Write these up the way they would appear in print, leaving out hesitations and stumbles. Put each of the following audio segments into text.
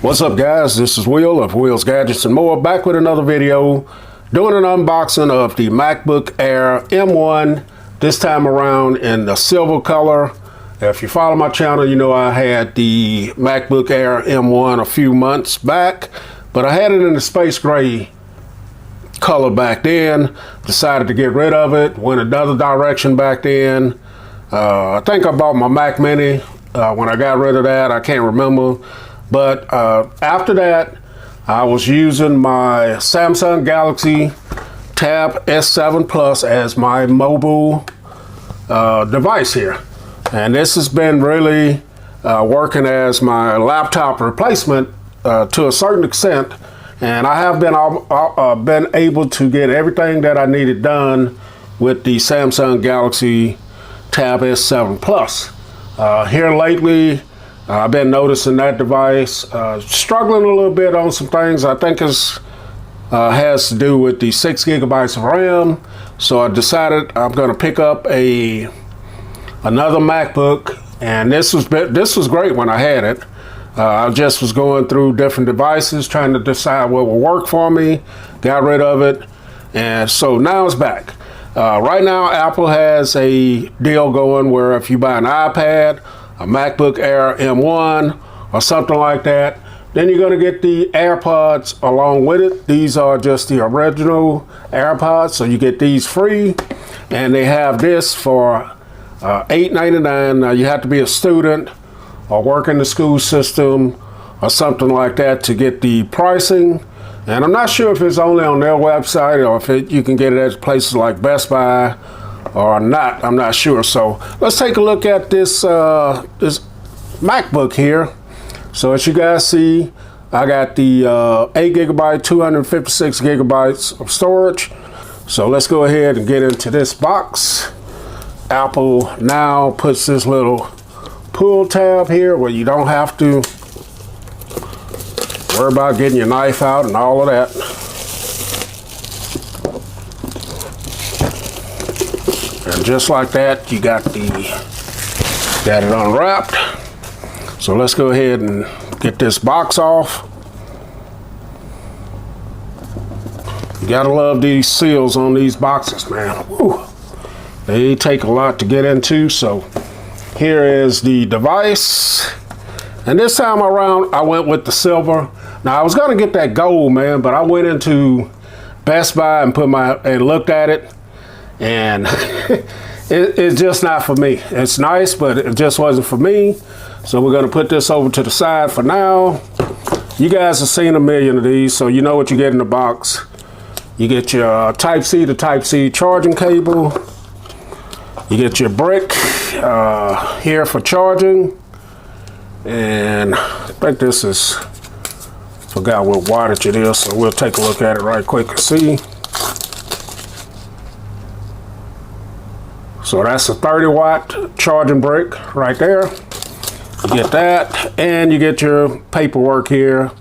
What's up, guys? This is Will of Will's Gadgets and More, back with another video doing an unboxing of the MacBook Air M1, this time around in the silver color. If you follow my channel, you know I had the MacBook Air M1 a few months back, but I had it in the space gray color back then. Decided to get rid of it, went another direction back then. I think I bought my Mac Mini when I got rid of that. I can't remember. But after that, I was using my Samsung Galaxy Tab S7 Plus as my mobile device here. And this has been really working as my laptop replacement to a certain extent. And I have been able to get everything that I needed done with the Samsung Galaxy Tab S7 Plus. Here lately, I've been noticing that device struggling a little bit on some things. I think it has to do with the 6 gigabytes of RAM. So I decided I'm going to pick up another MacBook, and this was great when I had it. I just was going through different devices, trying to decide what would work for me. Got rid of it, and so now it's back. Right now, Apple has a deal going where if you buy an iPad, a MacBook Air M1 or something like that, then you're going to get the AirPods along with it. These are just the original AirPods, so you get these free, and they have this for $8.99. Now you have to be a student or work in the school system or something like that to get the pricing, and I'm not sure if it's only on their website or if you can get it at places like Best Buy or not. I'm not sure. So let's take a look at this this MacBook here. So as you guys see, I got the 8 gigabyte, 256 gigabytes of storage. So let's go ahead and get into this box. Apple now puts this little pull tab here where you don't have to worry about getting your knife out and all of that. And just like that, you got it unwrapped. So let's go ahead and get this box off. You gotta love these seals on these boxes, man. Woo. They take a lot to get into. So here is the device. And this time around, I went with the silver. Now I was gonna get that gold, man, but I went into Best Buy and looked at it. And it's just not for me. It's nice, but it just wasn't for me. So we're going to put this over to the side for now. You guys have seen a million of these, so you know what you get in the box. You get your Type-C to Type-C charging cable. You get your brick here for charging. And I think this is, forgot what wattage it is, so we'll take a look at it right quick and see. So that's a 30-watt charging brick right there. You get that, and you get your paperwork here.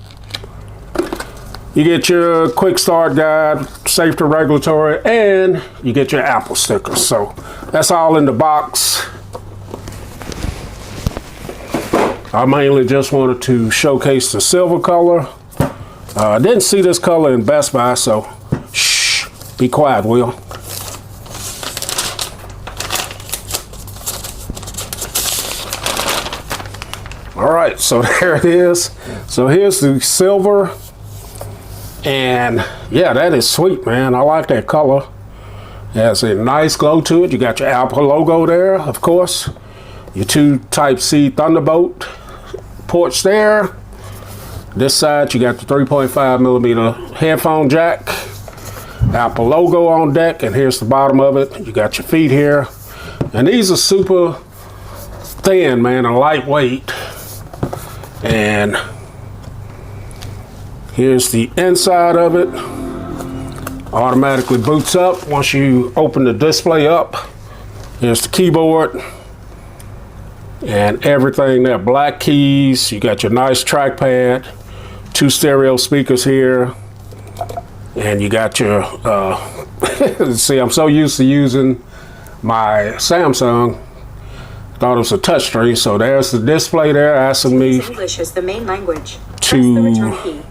You get your quick start guide, safety regulatory, and you get your Apple stickers. So that's all in the box. I mainly just wanted to showcase the silver color. I didn't see this color in Best Buy, so shh, be quiet, Will. All right, so there it is. So here's the silver, and yeah, that is sweet, man. I like that color. It has a nice glow to it. You got your Apple logo there, of course. Your 2 Type-C Thunderbolt ports there. This side, you got the 3.5 millimeter headphone jack. Apple logo on deck, and here's the bottom of it. You got your feet here. And these are super thin, man, and lightweight. And here's the inside of it. Automatically boots up once you open the display up. Here's the keyboard and everything there. Black keys. You got your nice trackpad. 2 stereo speakers here. And you got your see, I'm so used to using my Samsung thought it was a touchscreen. So there's the display there asking me English as the main language. to the return key.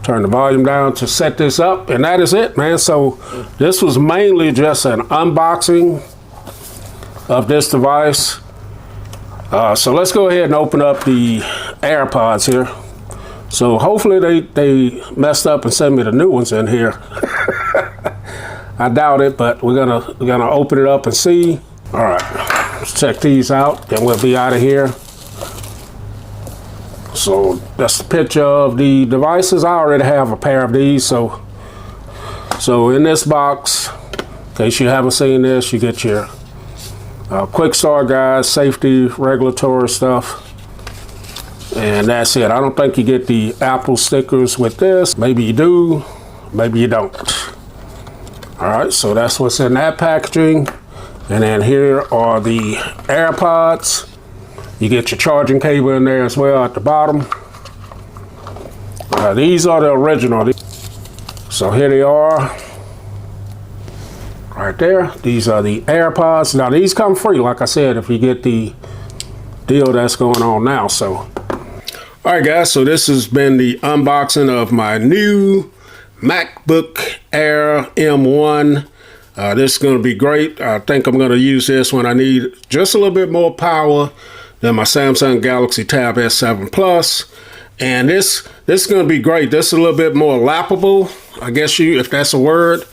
Turn the volume down to set this up, and that is it, man. So this was mainly just an unboxing of this device. So let's go ahead and open up the AirPods here. So hopefully they messed up and sent me the new ones in here. I doubt it, but we're gonna open it up and see. All right, let's check these out, then we'll be out of here. So that's the picture of the devices. I already have a pair of these. So in this box, in case you haven't seen this, you get your quick start guide, safety, regulatory stuff. And that's it. I don't think you get the Apple stickers with this. Maybe you do, maybe you don't. All right, so that's what's in that packaging. And then here are the AirPods. You get your charging cable in there as well at the bottom. These are the original. So here they are. Right there. These are the AirPods. Now these come free, like I said, if you get the deal that's going on now. So, all right, guys. So this has been the unboxing of my new MacBook Air M1. This is going to be great. I think I'm going to use this when I need just a little bit more power than my Samsung Galaxy Tab S7 Plus. And this is going to be great. This is a little bit more lappable, I guess if that's a word,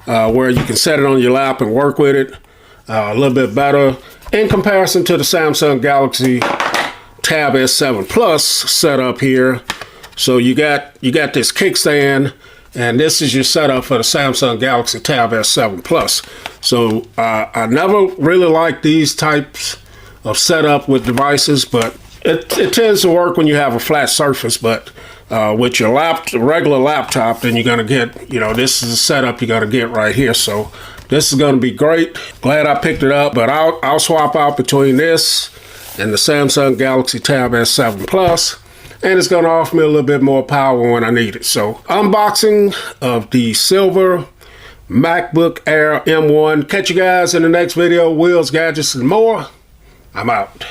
where you can set it on your lap and work with it a little bit better in comparison to the Samsung Galaxy Tab S7 Plus setup here. So you got this kickstand, and this is your setup for the Samsung Galaxy Tab S7 Plus. So I never really liked these types of setup with devices, but it tends to work when you have a flat surface. But with your regular laptop, then you're gonna get, this is the setup you're gonna get right here. So this is gonna be great. Glad I picked it up, but I'll swap out between this and the Samsung Galaxy Tab S7 Plus, and it's gonna offer me a little bit more power when I need it. So unboxing of the silver MacBook Air M1. Catch you guys in the next video. Wheels, gadgets, and more. I'm out.